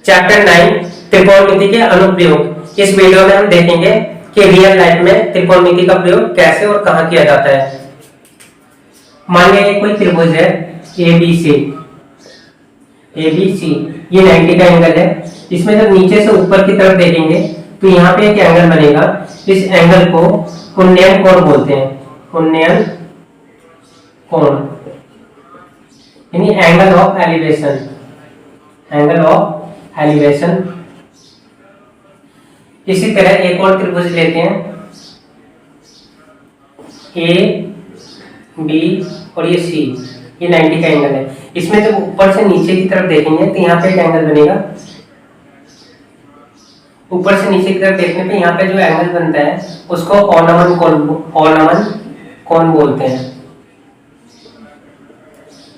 Chapter 9 त्रिकोणमिति के अनुप्रयोग। इस वीडियो में हम देखेंगे कि रियल लाइफ में त्रिकोणमिति का प्रयोग कैसे और कहां किया जाता है। मान लिया कोई त्रिभुज है ABC, ये 90 का एंगल है। इसमें जब नीचे से ऊपर की तरफ देखेंगे तो यहाँ पे एक एंगल बनेगा। इस एंगल को उन्नयन कोण बोलते हैं, उन्नयन कोण यानी angle of elevation, angle of elevation. इसी तरह एक और त्रिभुज लेते हैं A, B और ये C, ये 90 का एंगल है। इसमें जब ऊपर से नीचे की तरफ देखेंगे तो यहाँ पे एक एंगल बनेगा। ऊपर से नीचे की तरफ देखने पे यहाँ पे जो एंगल बनता है उसको ऑर्नामेंट कोण बोलते हैं,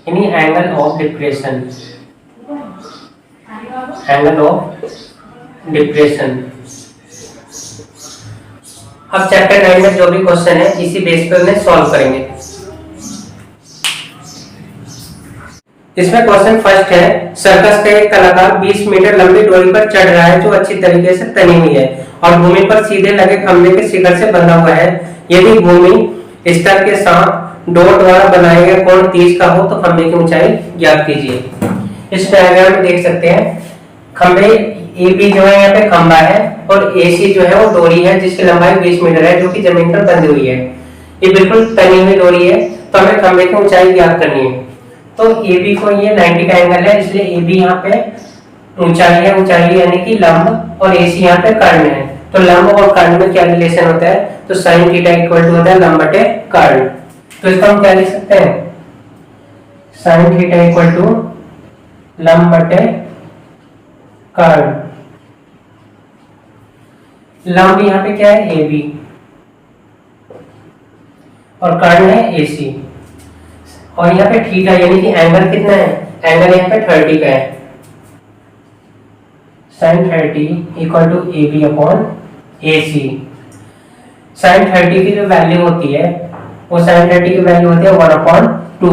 यानी angle of depression, angle of depression. अब चैप्टर 9 में जो भी क्वेश्चन है इसी बेस पर उन्हें सॉल्व करेंगे। इसमें क्वेश्चन फर्स्ट है, सर्कस का एक कलाकार 20 मीटर लंबी डोरी पर चढ़ रहा है जो अच्छी तरीके से तनी हुई है और भूमि पर सीधे लगे खंभे के शिखर से बंधा हुआ है। यदि भूमि स्तर के साथ डोर द्वारा बनाए गए कोण 30 का हो तो खंभे की ऊंचाई ज्ञात कीजिए। इस डायग्राम में देख सकते हैं खंभे AB जो है यहाँ पे खंभा है और AC जो है वो डोरी है जिसकी लंबाई 20 मीटर है जो कि जमीन पर बंधी हुई है। ये बिल्कुल तनी हुई डोरी है तो हमें खंभे की ऊंचाई ज्ञात करनी है। तो AB को ये 90 का एंगल है इसलिए AB यहाँ पे ऊंचाई है, ऊंचाई यानी कि लंब, और AC यहाँ पे कर्ण है। तो लंब और कर्ण में क्या रिलेशन होता है, तो sin थीटा इक्वल टू होता है लंब बटे कर्ण। तो इसको हम क्या लिख सकते हैं, sin थीटा इक्वल टू लंब बटे कर्ण। लंब यहाँ पे क्या है AB और कर्ण है AC, और यहाँ पे थीटा यानी कि एंगल कितना है, एंगल यहाँ पे 30 का है। sin 30 equal to AB upon AC। sin 30 की जो वैल्यू होती है वो sin 30 की वैल्यू होती है 1/2।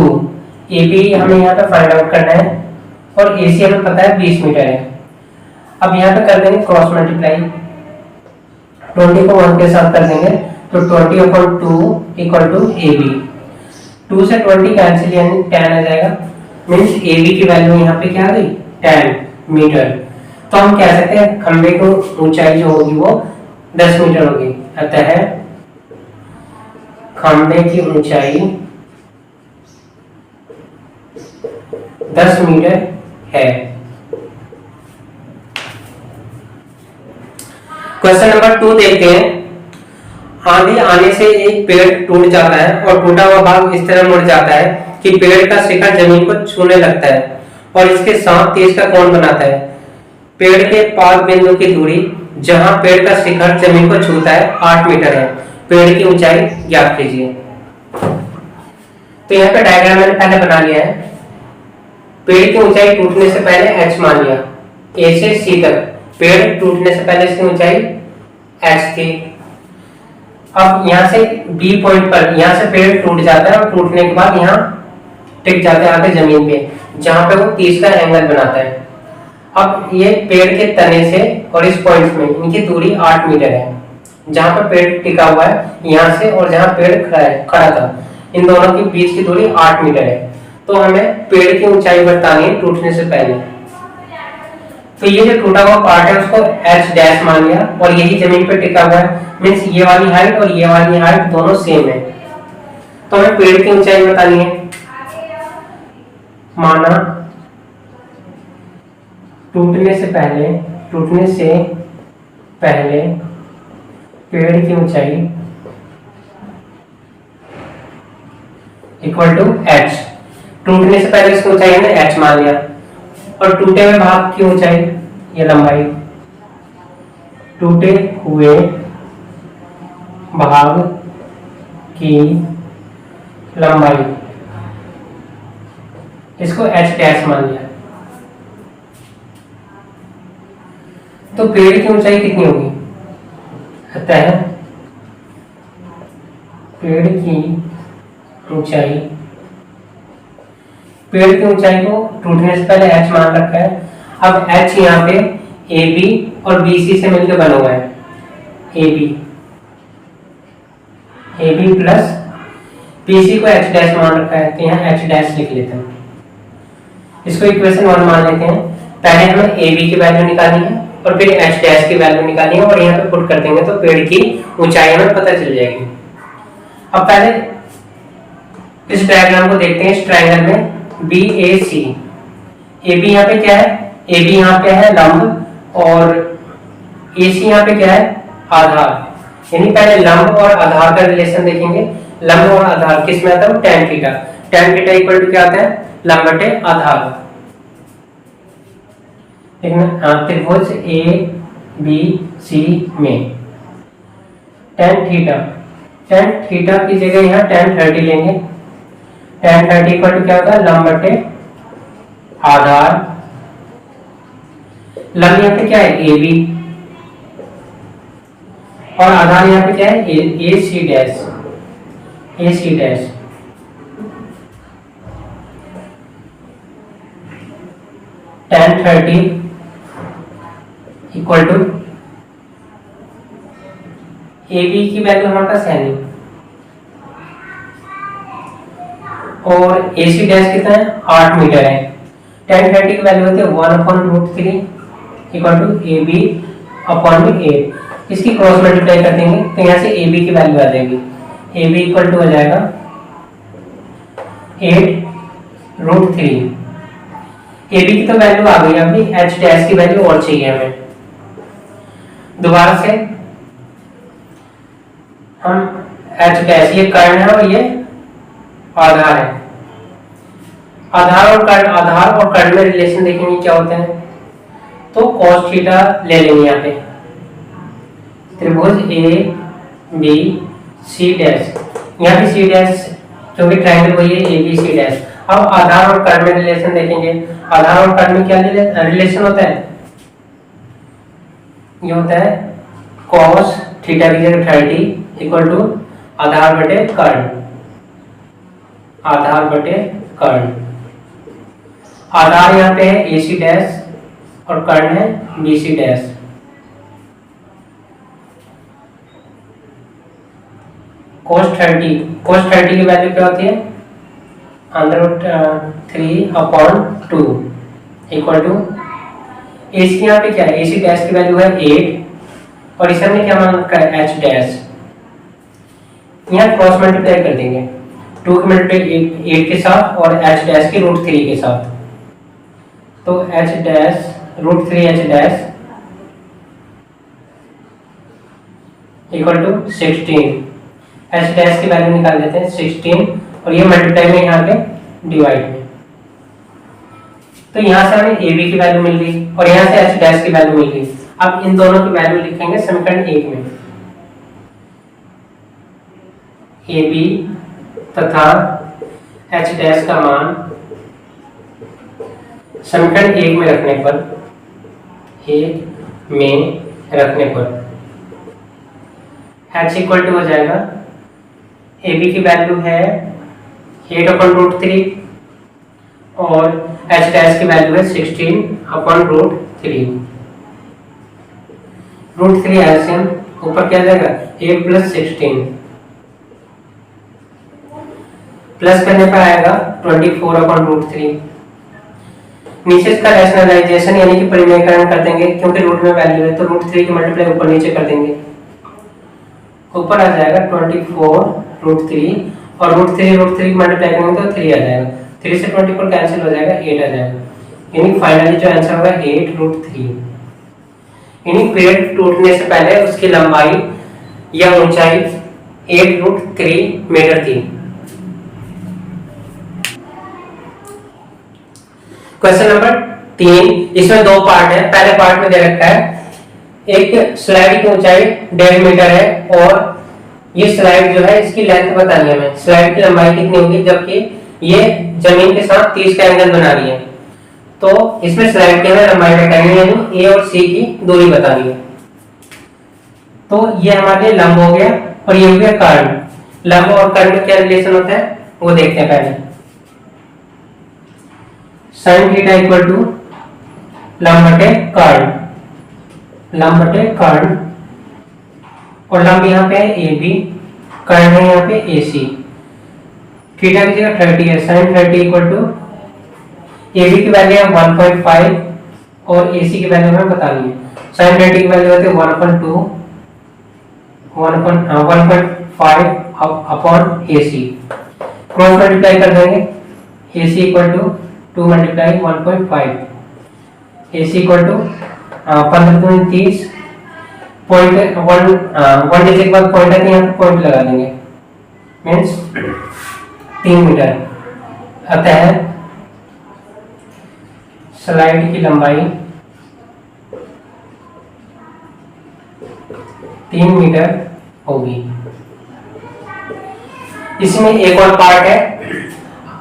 AB हमें यहाँ पे फाइंड आउट करना है और AC हमें पता है 20 मीटर है। अब यहाँ पे कर देंगे क्रॉस मल्टीप्लाई, 20 को 1 के साथ कर देंगे तो 20/2 इक्वल टू AB। 2 से 20 कैंसिल यानी 10 आ जाएगा, मींस AB की वैल्यू यहाँ पे क्या आ गई 10 मीटर। तो हम कह सकते हैं खंबे की ऊंचाई जो होगी वो 10 मीटर होगी। अतः खंबे की ऊंचाई 10 मीटर है। क्वेश्चन नंबर 2 देखते हैं। आंधी आने से एक पेड़ टूट जाता है और टूटा हुआ भाग इस तरह मुड़ जाता है कि पेड़ का शिखर जमीन को छूने लगता है और इसके साथ 30 का कोण बनाता है। पेड़ के पाद बिंदु की दूरी जहां पेड़ का शिखर जमीन को छूता है 8 मीटर है। पेड़ की ऊंचाई ज्ञात कीजिए। तो यहाँ पे डायग्राम मैंने पहले बना लिया है। पेड़ की ऊंचाई टूटने से पहले h मान लिया, A से C तक पेड़ टूटने से पहले इसकी ऊंचाई h थी। अब यहाँ से B पॉइंट पर यहाँ से पेड़ टूट जाता है और टूटने के बाद यहाँ टिक जाता है आगे जमीन पे जहां पे वो 30 का एंगल बनाता है। अब ये पेड़ के तने से और इस पॉइंट में इनकी दूरी 8 मीटर है। जहां पर पेड़ टिका हुआ है यहाँ से और जहां पेड़ खड़ा था इन दोनों के बीच की दूरी 8 मीटर है। तो हमें पेड़ की ऊंचाई बतानी है टूटने से पहले। तो ये जो टूटा हुआ पार्ट है उसको h डैश मान लिया और यही जमीन पे टिका हुआ है, मींस ये वाली हाइट और ये वाली हाइट दोनों सेम है। तो हमें पेड़ की ऊंचाई बतानी है। माना टूटने से पहले पेड़ की ऊंचाई इक्वल टू h। टूटने से पहले इसकी ऊंचाई हमने h मान लिया और टूटे हुए भाग की ऊंचाई ये लंबाई, टूटे हुए भाग की लंबाई इसको h डैश मान लिया। तो पेड़ की ऊंचाई कितनी होगी, अतः पेड़ की ऊंचाई को टूटने से पहले h मान रखा है। अब एच यहाँ पे ए बी और बी सी से मिलकर बना हुआ है, A B plus B C को एच डैश मान रखा है, तो यहाँ एच डैश लिख लेते हैं। इसको इक्वेशन 1 मान लेते हैं। पहले हमें ए बी की वैल्यू निकालनी है और फिर एच डैश की वैल्यू निकालनी है और यहाँ पे पुट कर देंगे तो पेड़ की ऊंचाई हमें पता चल जाएगी। अब पहले इस डायग्राम को देखते हैं। इस ट्रायंगल में B A C, A B यहाँ पे क्या है, ए बी यहाँ पे है लंब और ए सी यहाँ पे क्या है, आधार। यानी पहले लंब और आधार का रिलेशन देखेंगे। लंब और आधार किस में आता है, tan theta. tan theta equal to क्या आता है, लंब बटे आधार। त्रिभुज ए बी सी में tan थीटा की जगह यहाँ tan 30 लेंगे। tan 30 इक्वल टू क्या होगा, लंब बटे आधार। लंब यहाँ पे क्या है, ए बी और आधार यहाँ पे क्या है, A C dash. tan 30 equal to A B की वैल्यू हमारे पास है नहीं और ए सी डैश कितना है, 8 मीटर है। tan 30 की वैल्यू होती है 1/√3 equal to A B upon में 8। इसकी क्रॉस मल्टीप्लाई कर देंगे तो यहाँ से ए बी की वैल्यू आ जाएगी। ए बी इक्वल टू हो जाएगा 8√3। ए बी की तो वैल्यू आ गई, अभी एच डैश की वैल्यू और चाहिए हमें। दोबारा से हम एच डैश, ये कर्ण है और ये आधार है। आधार और कर्ण में रिलेशन देखेंगे क्या होते हैं, तो cos थीटा ले लेंगे यहाँ पे। त्रिभुज ए बी सी डैश, यहाँ पे सी डैश क्योंकि ट्रायंगल वही है ए बी सी डैश। अब आधार और कर्ण में रिलेशन देखेंगे। आधार और कर्ण में क्या रिलेशन होता है, ये होता है cos थीटा की जगह 30 इक्वल टू आधार बटे कर्ण। आधार यहाँ पे है ए सी डैश और कर्ण है बी सी डैश। cos 30 की वैल्यू क्या होती है, √3/2 इक्वल टू ए सी, यहाँ पे क्या है, ए सी डैश की वैल्यू है 8 और इस हमने क्या मान रखा है, एच डैश। यहाँ क्रॉस मल्टीप्लाई कर देंगे, 2 की मल्टीप्लाई 8 के साथ और एच डैश की √3 के साथ, तो H dash √3 H dash equal to 16। H dash की वैल्यू निकाल देते हैं 16 और ये मल्टीप्लाई में यहाँ पे डिवाइड में, तो यहाँ से हमें ए बी की वैल्यू मिल गई और यहाँ से एच डैश की वैल्यू मिल गई। अब इन दोनों की वैल्यू लिखेंगे समीकरण 1 में। ए बी तथा एच डैश का मान समीकरण 1 में रखने पर एच इक्वल टू हो जाएगा, ए बी की वैल्यू है 8/√3 और एच डैश की वैल्यू है 16/√3। √3 एलसीएम ऊपर क्या जाएगा, 8 + 16 प्लस करने पर आएगा 24/√3। नीचे इसका रैशनलाइजेशन यानी कि परिमेयकरण कर देंगे, क्योंकि रूट में वैल्यू है तो √3 की मल्टीप्लाई ऊपर नीचे कर देंगे। ऊपर आ जाएगा 24√3 और √3 की मल्टीप्लाई करेंगे तो 3 आ जाएगा। 3 से 24 कैंसिल हो जाएगा, 8 आ जाएगा। यानी फाइनली जो आंसर होगा 8√3। यानी पेड़ टूटने से पहले उसकी लंबाई या ऊंचाई 8√3 मीटर थी। क्वेश्चन नंबर 3, इसमें 2 पार्ट है। पहले पार्ट में दे रखा है एक स्लाइड की ऊंचाई 1.5 मीटर है और ये स्लाइड जो है इसकी लेंथ बतानी है हमें। स्लाइड की लंबाई कितनी होगी, जबकि ये जमीन के साथ 30 का एंगल बना रही है, तो इसमें स्लाइड की हमें लंबाई बतानी है, यानी ए और सी की दूरी बतानी है। तो ये हमारे लिए लंब हो गया और ये हो गया कर्ण। लंब और कर्ण में क्या रिलेशन होता है वो देखते हैं पहले। sin थीटा इक्वल टू लंब बटे कर्ण, लंब बटे कर्ण, और लंब यहाँ पे है ए बी, कर्ण है यहाँ पे ए सी। थीटा की जगह 30 है, sine 30 equal to A B की वैल्यू है 1.5 और ए सी की वैल्यू हमें बतानी है। साइन 30 की वैल्यू होती है 1.2 1.5 upon A C, cross multiply कर देंगे। A C equal to 2 multiply 1.5, A C equal to 15×30 point 1 digit के बाद पॉइंट है, यहाँ पे पॉइंट लगा देंगे, मीन्स 3 मीटर। अतः स्लाइड की लंबाई 3 मीटर होगी। इसमें एक और पार्ट है,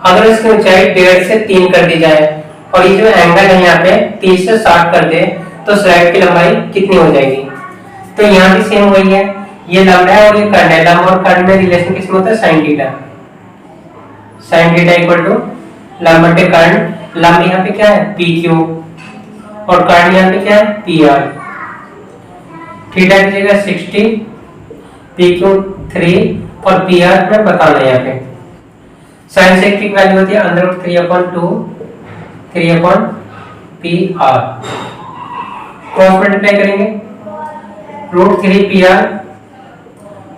अगर इसकी ऊंचाई 1.5 से 3 कर दी जाए और ये जो एंगल है यहाँ पे 30 से 60 कर दे तो स्लाइड की लंबाई कितनी हो जाएगी? तो यहाँ भी सेम वही है, ये लंब है और ये कर्ण है। लंब और कर्ण में रिलेशन किसमें होता है? Sine theta. Sine theta equal to लंब बटे कर्ण। लंब यहाँ पे क्या है? पी क्यू, और कर्ण यहाँ पे क्या है? P R. थीटा की जगह 60, पी क्यू 3 और पी आर में बताना है यहाँ पे। साइन 60 की वैल्यू होती है √3/2 3/पी आर। क्रॉस मल्टीप्लाई करेंगे, √3 पी आर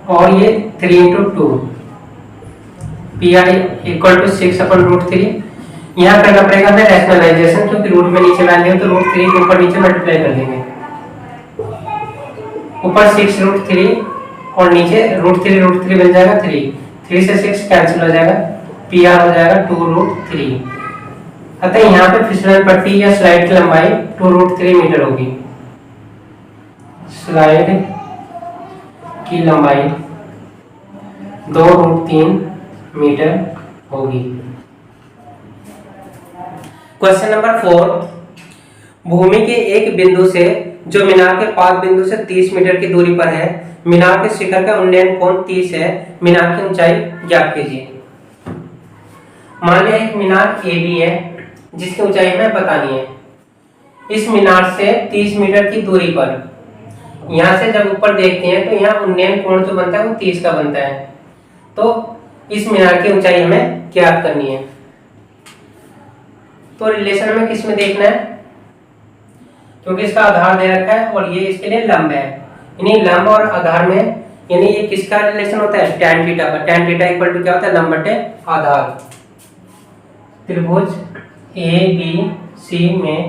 और ये 3 × 2 पी आर इक्वल टू 6/√3। यहाँ करना पड़ेगा हमें रैशनलाइजेशन, क्योंकि रूट में नीचे वैल्यू है तो √3 के ऊपर नीचे मल्टीप्लाई कर देंगे। ऊपर 6√3 और नीचे √3 बन जाएगा 3 से 6 कैंसिल हो जाएगा, पी आर हो जाएगा 2√3। अतः यहाँ पे फिसलन पट्टी या स्लाइड की लंबाई 2√3 मीटर होगी। स्लाइड की लंबाई 2√3 मीटर होगी। क्वेश्चन नंबर 4, भूमि के एक बिंदु से जो मीनार के पाद बिंदु से 30 मीटर की दूरी पर है, मीनार के शिखर का उन्नयन कोण 30 है, मीनार की ऊंचाई ज्ञात कीजिए। मान लिया एक मीनार ए बी है जिसकी ऊंचाई हमें बतानी है। इस मीनार से 30 मीटर की दूरी पर, यहां से जब ऊपर देखते हैं तो यहाँ उन्नयन कोण जो बनता है वो 30 का बनता है। तो इस मीनार की ऊंचाई हमें ज्ञात करनी है। तो रिलेशन हमें किस में देखना है? क्योंकि इसका आधार दे रखा है और ये इसके लिए लंब है, यानी लंब और आधार में, यानी ये किसका रिलेशन होता है? tan थीटा का। tan थीटा इक्वल टू क्या होता है? लंब बटे आधार। त्रिभुज ए बी सी में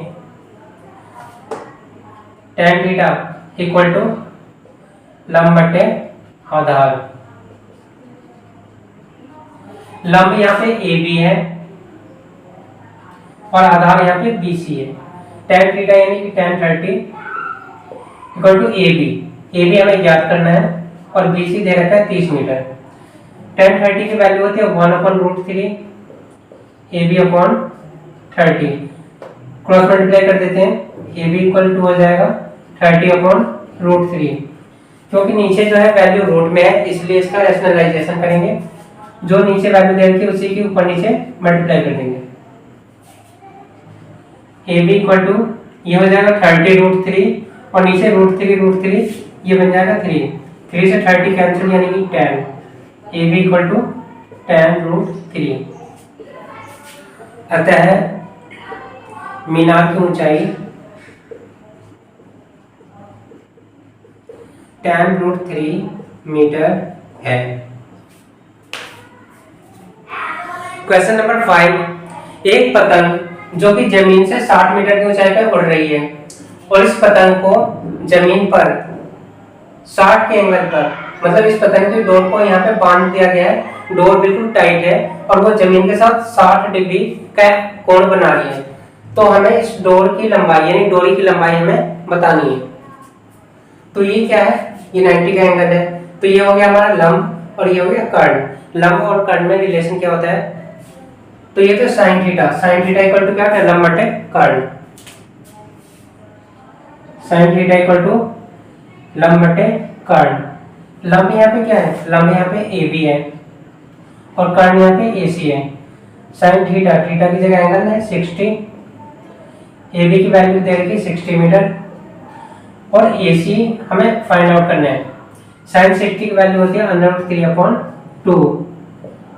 tan थीटा इक्वल टू लंब बटे आधार। लंब यहाँ पे ए बी है और आधार यहाँ पे बी सी है। tan थीटा यानी कि tan 30 equal to A B. A B हमें ज्ञात करना है और बी सी दे रखा है 30 मीटर। tan 30 की वैल्यू होती है 1/√3 A B upon 30। Cross multiply कर देते हैं, ए बी इक्वल टू हो जाएगा 30/√3। क्योंकि नीचे जो है वैल्यू रूट में है इसलिए इसका रैशनलाइजेशन करेंगे। जो नीचे वैल्यू दे रखी है उसी के ऊपर नीचे मल्टीप्लाई कर देंगे। ए बी इक्वल टू ये हो जाएगा 30√3 और नीचे √3 ये बन जाएगा 3 से 30 कैंसिल यानी कि tan। A B equal to tan√3। अतः मीनार की ऊंचाई tan√3 मीटर है। क्वेश्चन नंबर 5, एक पतंग जो कि जमीन से 60 मीटर की ऊंचाई पर उड़ रही है और इस पतंग को जमीन पर 60 के एंगल पर, मतलब इस पतंग की डोर को यहाँ पे बांध दिया गया है, डोर बिल्कुल टाइट है और वो जमीन के साथ 60 डिग्री का कोण बना रही है। तो हमें इस डोर की लंबाई यानी डोरी की लंबाई हमें बतानी है। तो ये क्या है? ये 90 का एंगल है। तो ये हो गया हमारा लंब और ये हो गया कर्ण। लंब और कर्ण में रिलेशन क्या होता है? तो ये तो साइन थीटा इक्वल टू क्या है? लंब बटे कर्ण। साइन थीटा इक्वल टू लंब बटे कर्ण। लंब यहाँ पे क्या है? लंब यहाँ पे ए बी है और कर्ण यहाँ पे ए सी है। साइन थीटा की जगह एंगल है 60, ए बी की वैल्यू दे रखी 60 मीटर और ए सी हमें फाइंड आउट करना है। साइन 60 की वैल्यू होती है √3/2,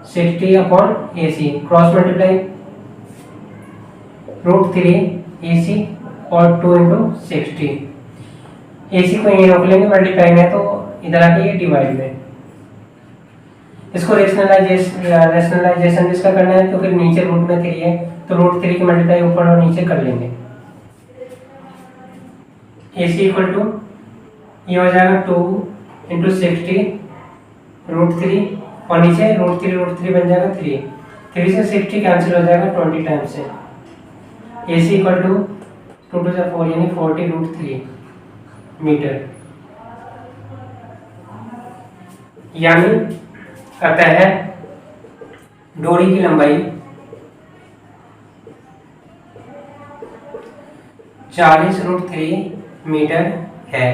60 ए सी क्रॉस मल्टीप्लाई √3 ए सी और 2 इंटू 60। ए सी को यहीं रोक लेंगे, मल्टीप्लाई में तो इधर आके ये डिवाइड में। इसको रेशनलाइजेशन इसका करना है तो फिर नीचे रूट में 3 है तो √3 की मल्टीप्लाई ऊपर और नीचे कर लेंगे। ए सी इक्वल टू ये हो जाएगा 2 इंटू 60 √3 और नीचे √3 बन जाएगा 3। 3 से 60 कैंसिल हो जाएगा 20 टाइम्स से। ए सी इक्वल टू 2 टू 4 यानी 40 √3 मीटर, यानी कहता है डोरी की लंबाई 40 √3 मीटर है।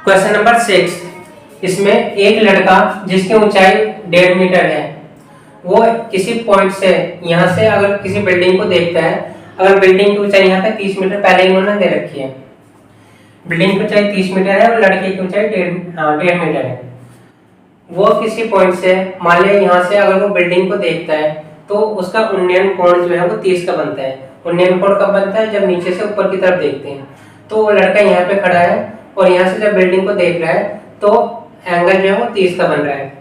क्वेश्चन नंबर 6, इसमें एक लड़का जिसकी ऊंचाई 1.5 मीटर है, वो किसी पॉइंट से यहाँ से अगर किसी बिल्डिंग को देखता है, अगर बिल्डिंग की ऊंचाई यहाँ पे 30 मीटर पहले ही उन्होंने दे रखी है, बिल्डिंग की ऊंचाई 30 मीटर है और लड़के की ऊंचाई 1.5 मीटर है। वो किसी पॉइंट से मान लिया यहाँ से अगर वो बिल्डिंग को देखता है तो उसका उन्नयन कोण जो है वो 30 का बनता है। उन्नयन कोण कब बनता है? जब नीचे से ऊपर की तरफ देखते हैं। तो वो लड़का यहाँ पे खड़ा है और यहाँ से जब बिल्डिंग को देख रहा है तो एंगल जो है वो 30 का बन रहा है।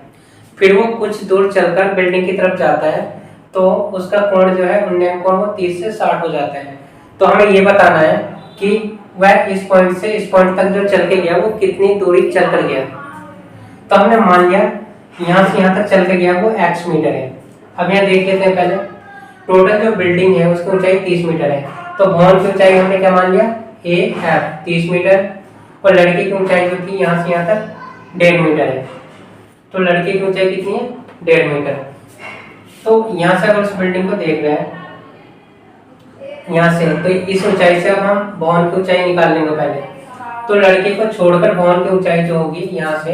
फिर वो कुछ दूर चलकर बिल्डिंग की तरफ जाता है तो उसका कोण जो है उन्नयन कोण वो 30 से 60 हो जाता है। तो हमें ये बताना है कि वह इस पॉइंट से इस पॉइंट तक जो चल के गया वो कितनी दूरी चल कर गया। तो हमने मान लिया यहाँ से यहाँ तक चल के गया वो x मीटर है। अब यहाँ देख लेते हैं पहले टोटल जो बिल्डिंग है उसकी ऊंचाई 30 मीटर है, तो भवन की ऊंचाई हमने क्या मान लिया a f 30 मीटर और लड़के की ऊंचाई जो थी यहाँ से यहाँ तक 1.5 मीटर है। तो लड़के की ऊंचाई कितनी है? 1.5 मीटर। तो यहाँ से अगर उस बिल्डिंग को देख रहे हैं यहाँ से, तो इस ऊंचाई से अब हम भवन की ऊंचाई निकाल लेंगे पहले। तो लड़के को छोड़कर भवन की ऊंचाई जो होगी यहाँ से,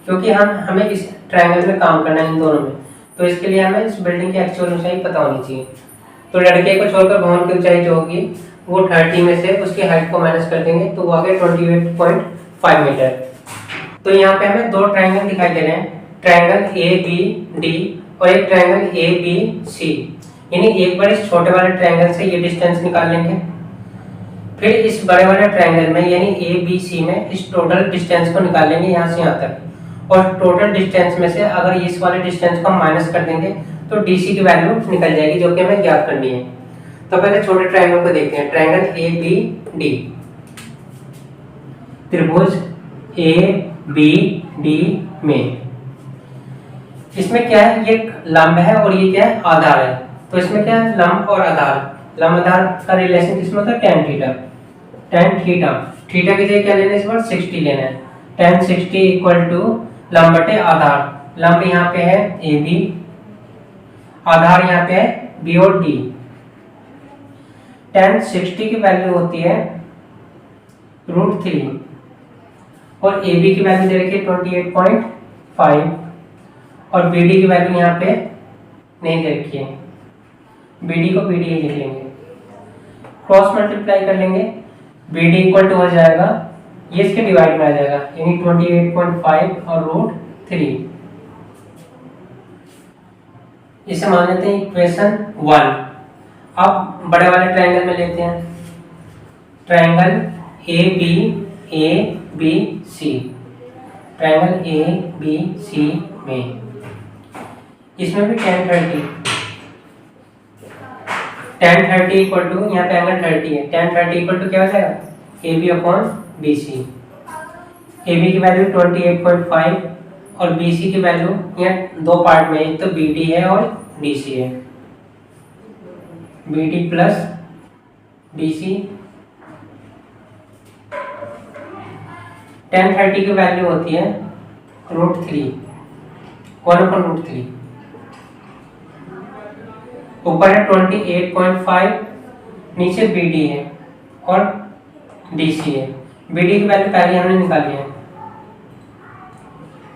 क्योंकि हमें इस ट्रायंगल में काम करना है इन दोनों में, तो इसके लिए हमें इस बिल्डिंग की एक्चुअल ऊंचाई पता होनी चाहिए। तो लड़के को छोड़कर भवन की ऊंचाई जो होगी वो 30 में से उसकी हाइट को माइनस कर देंगे तो वो आ गया 28.5 मीटर। तो यहाँ पे हमें दो ट्रायंगल दिखाई दे रहे हैं, ट्रायंगल ए बी डी और एक ट्रायंगल ए बी सी। यानी एक बार इस छोटे वाले ट्रायंगल से ये डिस्टेंस निकाल लेंगे, फिर इस बड़े वाले ट्रायंगल में यानी ए बी सी में इस टोटल डिस्टेंस को निकाल लेंगे यहाँ से यहाँ तक। और टोटल डिस्टेंस में से अगर इस वाले डिस्टेंस को हम माइनस कर देंगे तो डीसी की वैल्यू निकल जाएगी जो कि हमें ज्ञात करनी है। तो पहले छोटे ट्रायंगल को देखते हैं, ट्रायंगल ए बी डी, त्रिभुज ए बी डी में इसमें क्या है, ये लंब है और ये क्या है, आधार है। तो इसमें क्या है, लंब और आधार। लंब आधार का रिलेशन किसमें होता है? tan theta. tan theta, theta की जगह क्या लेना है इस बार? 60 लेना है। tan 60 इक्वल टू लंब बटे आधार। लंब यहाँ पे है ए बी, आधार यहाँ पे है बी और डी। tan 60 की वैल्यू होती है √3 और ए बी की वैल्यू दे रखी है 28.5 और बी डी की वैल्यू यहाँ पे नहीं दे रखी है, बी डी को बी डी लिख लेंगे, क्रॉस मल्टीप्लाई कर लेंगे, बी डी इक्वल टू हो जाएगा ये इसके डिवाइड में आ जाएगा यानी 28.5 और √3। इसे मान लेते हैं इक्वेशन 1। अब बड़े वाले ट्रायंगल में लेते हैं, triangle A B C, triangle A B C में इसमें भी tan 30 इक्वल टू यहाँ पे एंगल 30 है, tan 30 इक्वल टू क्या हो जाएगा? A B upon B C. A B की वैल्यू 28.5 और बी सी की वैल्यू यहाँ दो पार्ट में, एक तो बी डी है और डी सी है, B D plus D C. tan 30 की वैल्यू होती है √3, 1/√3। ऊपर है 28.5, नीचे बी डी है और डी सी है। बी डी की वैल्यू पहले हमने निकाली है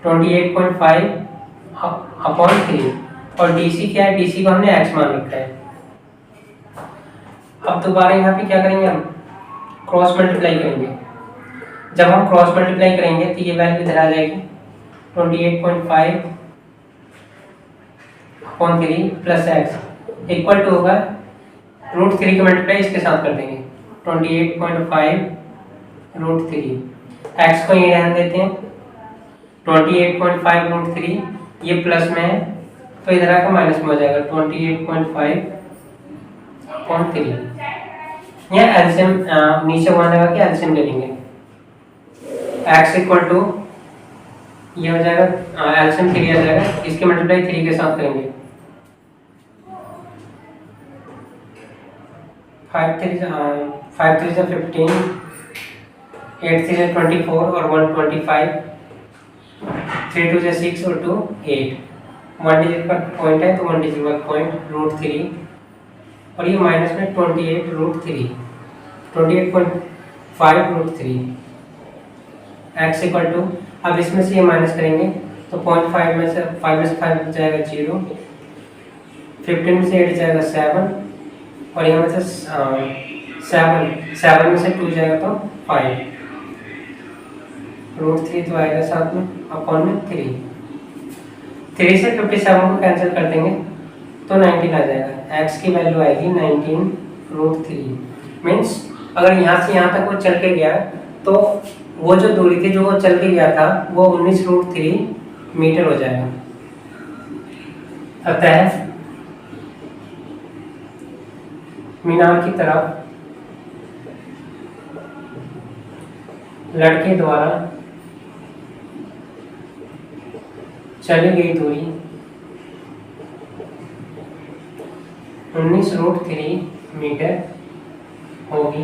28.5 अपॉन 3 और डीसी क्या है, डीसी को हमने एक्स मान रखा है। अब दोबारा यहाँ पे क्या करेंगे, हम क्रॉस मल्टीप्लाई करेंगे। जब हम क्रॉस मल्टीप्लाई करेंगे तो ये वैल्यू इधर आ जाएगी 28.5 upon 3 plus X equal to होगा √3 की मल्टीप्लाई इसके साथ कर देंगे 28.5 √3। एक्स को ये रहने देते हैं 28.5 √3, ये प्लस में है तो इधर आकर माइनस में हो जाएगा 28.5 अपॉन 3। यहाँ एलसीएम नीचे वहां लगा के एलसीएम ले लेंगे। एक्स इक्वल टू ये हो जाएगा एलसीएम 3 आ जाएगा, इसकी मल्टीप्लाई 3 के साथ करेंगे 5 3 जा 15, 8 3 जा 24 और 1 25, 3 2 जा 6 और 2 8। 1 डिजिट पर पॉइंट है तो 1 डिजिट पर पॉइंट √3 और ये माइनस में 28 √3, 28.5 √3। एक्स इक्वल टू, अब इसमें से ये माइनस करेंगे तो 0.5 में से 5 में से 5 जाएगा 0, 15 में से 8 जाएगा 7 और यहाँ में से 7 में से 2 जाएगा तो 5, √3 तो आएगा साथ में अपॉन में 3 से 57 को कैंसिल कर देंगे तो 19 आ जाएगा। एक्स की वैल्यू आएगी 19 √3। मीन्स अगर यहाँ से यहाँ तक वो चल के गया तो वो जो दूरी थी जो वो चल के गया था वो 19 √3 मीटर हो जाएगा। अतः मीनार की तरफ लड़के द्वारा चली गई दूरी 19 √3 मीटर होगी।